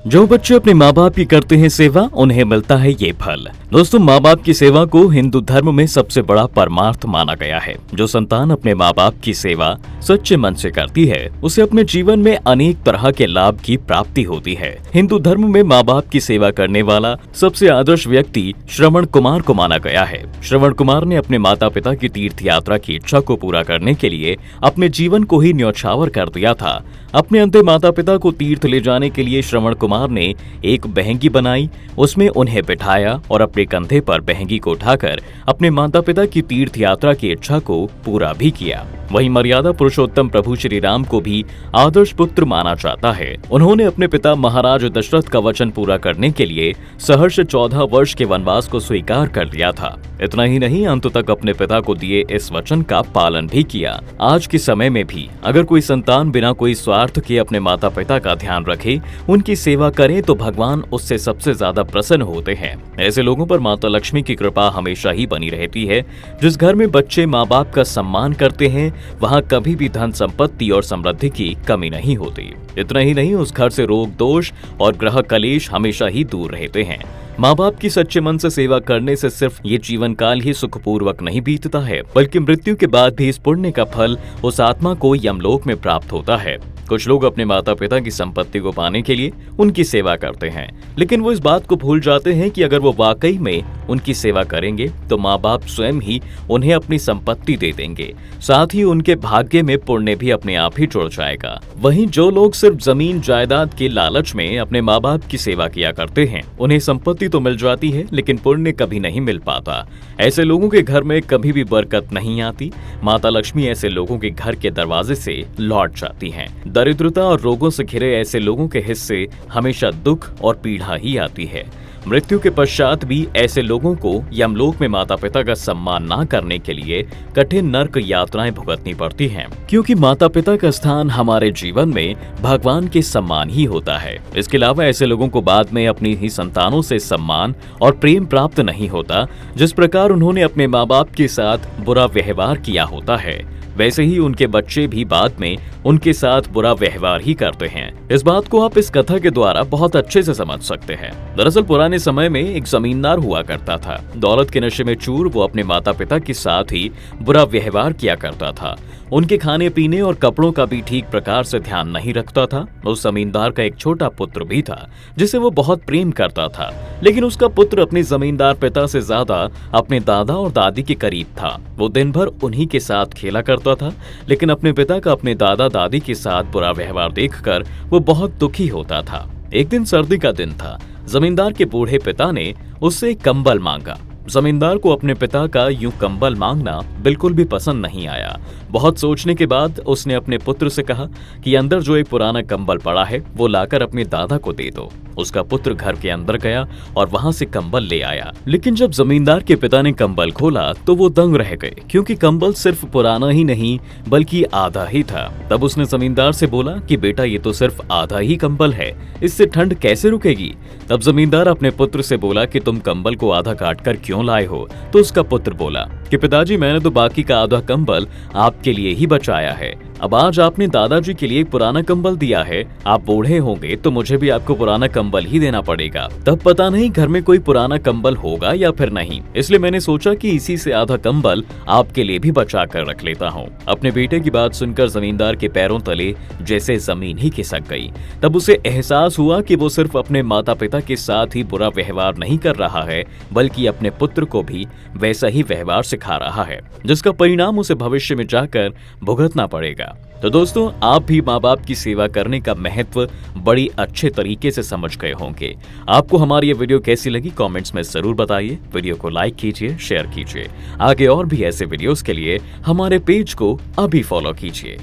जो बच्चे अपने माँ बाप की करते हैं सेवा, उन्हें मिलता है ये फल। दोस्तों, माँ बाप की सेवा को हिंदू धर्म में सबसे बड़ा परमार्थ माना गया है। जो संतान अपने माँ बाप की सेवा सच्चे मन से करती है, उसे अपने जीवन में अनेक तरह के लाभ की प्राप्ति होती है। हिंदू धर्म में माँ बाप की सेवा करने वाला सबसे आदर्श व्यक्ति श्रवण कुमार को माना गया है। श्रवण कुमार ने अपने माता पिता की तीर्थ यात्रा की इच्छा को पूरा करने के लिए अपने जीवन को ही न्यौछावर कर दिया था। अपने अंतिम माता पिता को तीर्थ ले जाने के लिए श्रवण कुमार ने एक बहंगी बनाई, उसमें उन्हें बिठाया और अपने कंधे पर बहंगी को उठाकर अपने माता पिता की तीर्थ यात्रा की इच्छा को पूरा भी किया। वहीं मर्यादा पुरुषोत्तम प्रभु श्री राम को भी आदर्श पुत्र माना जाता है। उन्होंने अपने पिता महाराज दशरथ का वचन पूरा करने के लिए सहर्ष 14 वर्ष के वनवास को स्वीकार कर लिया था। इतना ही नहीं, अंत तक अपने पिता को दिए इस वचन का पालन भी किया। आज के समय में भी अगर कोई संतान बिना कोई स्वार्थ के अपने माता पिता का ध्यान रखे, उनकी सेवा करे, तो भगवान उससे सबसे ज्यादा प्रसन्न होते हैं। ऐसे लोगों पर माता लक्ष्मी की कृपा हमेशा ही बनी रहती है। जिस घर में बच्चे माँ बाप का सम्मान करते हैं, वहाँ कभी भी धन संपत्ति और समृद्धि की कमी नहीं होती। इतना ही नहीं, उस घर से रोग दोष और ग्रह कलेश हमेशा ही दूर रहते हैं। माँ बाप की सच्चे मन से सेवा करने से सिर्फ ये जीवन काल ही सुखपूर्वक नहीं बीतता है, बल्कि मृत्यु के बाद भी इस पुण्य का फल उस आत्मा को यमलोक में प्राप्त होता है। कुछ लोग अपने माता पिता की संपत्ति को पाने के लिए उनकी सेवा करते हैं, लेकिन वो इस बात को भूल जाते हैं कि अगर वो वाकई में उनकी सेवा करेंगे तो माँ बाप स्वयं ही उन्हें अपनी संपत्ति दे देंगे। साथ ही उनके भाग्य में पुण्य भी अपने आप ही जुड़ जाएगा। वहीं जो लोग सिर्फ जमीन जायदाद के लालच में अपने माँ बाप की सेवा किया करते हैं, उन्हें संपत्ति तो मिल जाती है, लेकिन पुण्य कभी नहीं मिल पाता। ऐसे लोगों के घर में कभी भी बरकत नहीं आती। माता लक्ष्मी ऐसे लोगों के घर के दरवाजे से लौट जाती हैं। दरिद्रता और रोगों से घिरे ऐसे लोगों के हिस्से हमेशा दुख और पीड़ा ही आती है। मृत्यु के पश्चात भी ऐसे लोगों को यमलोक में माता पिता का सम्मान ना करने के लिए कठिन नरक यातनाएं भुगतनी पड़ती हैं, क्योंकि माता पिता का स्थान हमारे जीवन में भगवान के सम्मान ही होता है। इसके अलावा ऐसे लोगों को बाद में अपनी ही संतानों से सम्मान और प्रेम प्राप्त नहीं होता। जिस प्रकार उन्होंने अपने माँ बाप के साथ बुरा व्यवहार किया होता है, वैसे ही उनके बच्चे भी बाद में उनके साथ बुरा व्यवहार ही करते हैं। इस बात को आप इस कथा के द्वारा बहुत अच्छे से समझ सकते हैं। दरअसल पुराने समय में एक जमींदार हुआ करता था। दौलत के नशे में चूर वो अपने माता पिता के साथ ही बुरा व्यवहार किया करता था। उनके खाने पीने और कपड़ों का भी ठीक प्रकार से ध्यान नहीं रखता था। उस जमींदार का एक छोटा पुत्र भी था जिसे वो बहुत प्रेम करता था, लेकिन उसका पुत्र अपने जमींदार पिता से ज्यादा अपने दादा और दादी के करीब था। वो दिन भर उन्हीं के साथ खेला करता था, लेकिन अपने पिता का अपने दादा दादी के साथ बुरा व्यवहार देखकर वो बहुत दुखी होता था। एक दिन सर्दी का दिन था। जमींदार के बूढ़े पिता ने उससे एक कंबल मांगा। जमींदार को अपने पिता का यूं कंबल मांगना बिल्कुल भी पसंद नहीं आया। बहुत सोचने के बाद उसने अपने पुत्र से कहा कि अंदर जो एक पुराना कंबल पड़ा है वो लाकर अपने दादा को दे दो। उसका पुत्र घर के अंदर गया और वहां से कंबल ले आया, लेकिन जब जमींदार के पिता ने कंबल खोला तो वो दंग रह गए, क्योंकि कंबल सिर्फ पुराना ही नहीं बल्कि आधा ही था। तब उसने जमींदार से बोला कि बेटा, ये तो सिर्फ आधा ही कंबल है, इससे ठंड कैसे रुकेगी। तब जमींदार अपने पुत्र से बोला कि तुम कंबल को आधा काट कर क्यों लाए हो। तो उसका पुत्र बोला कि पिताजी, मैंने तो बाकी का आधा कंबल आपके लिए ही बचाया है। अब आज आपने दादाजी के लिए पुराना कंबल दिया है, आप बूढ़े होंगे तो मुझे भी आपको पुराना कंबल ही देना पड़ेगा। तब पता नहीं घर में कोई पुराना कंबल होगा या फिर नहीं, इसलिए मैंने सोचा कि इसी से आधा कंबल आपके लिए भी बचा कर रख लेता हूँ। अपने बेटे की बात सुनकर जमींदार के पैरों तले जैसे जमीन ही खिसक गई। तब उसे एहसास हुआ कि वो सिर्फ अपने माता पिता के साथ ही बुरा व्यवहार नहीं कर रहा है, बल्कि अपने पुत्र को भी वैसा ही व्यवहार सिखा रहा है, जिसका परिणाम उसे भविष्य में जाकर भुगतना पड़ेगा। तो दोस्तों, आप भी माँ बाप की सेवा करने का महत्व बड़ी अच्छे तरीके से समझ गए होंगे। आपको हमारी ये वीडियो कैसी लगी कमेंट्स में जरूर बताइए। वीडियो को लाइक कीजिए, शेयर कीजिए। आगे और भी ऐसे वीडियोस के लिए हमारे पेज को अभी फॉलो कीजिए।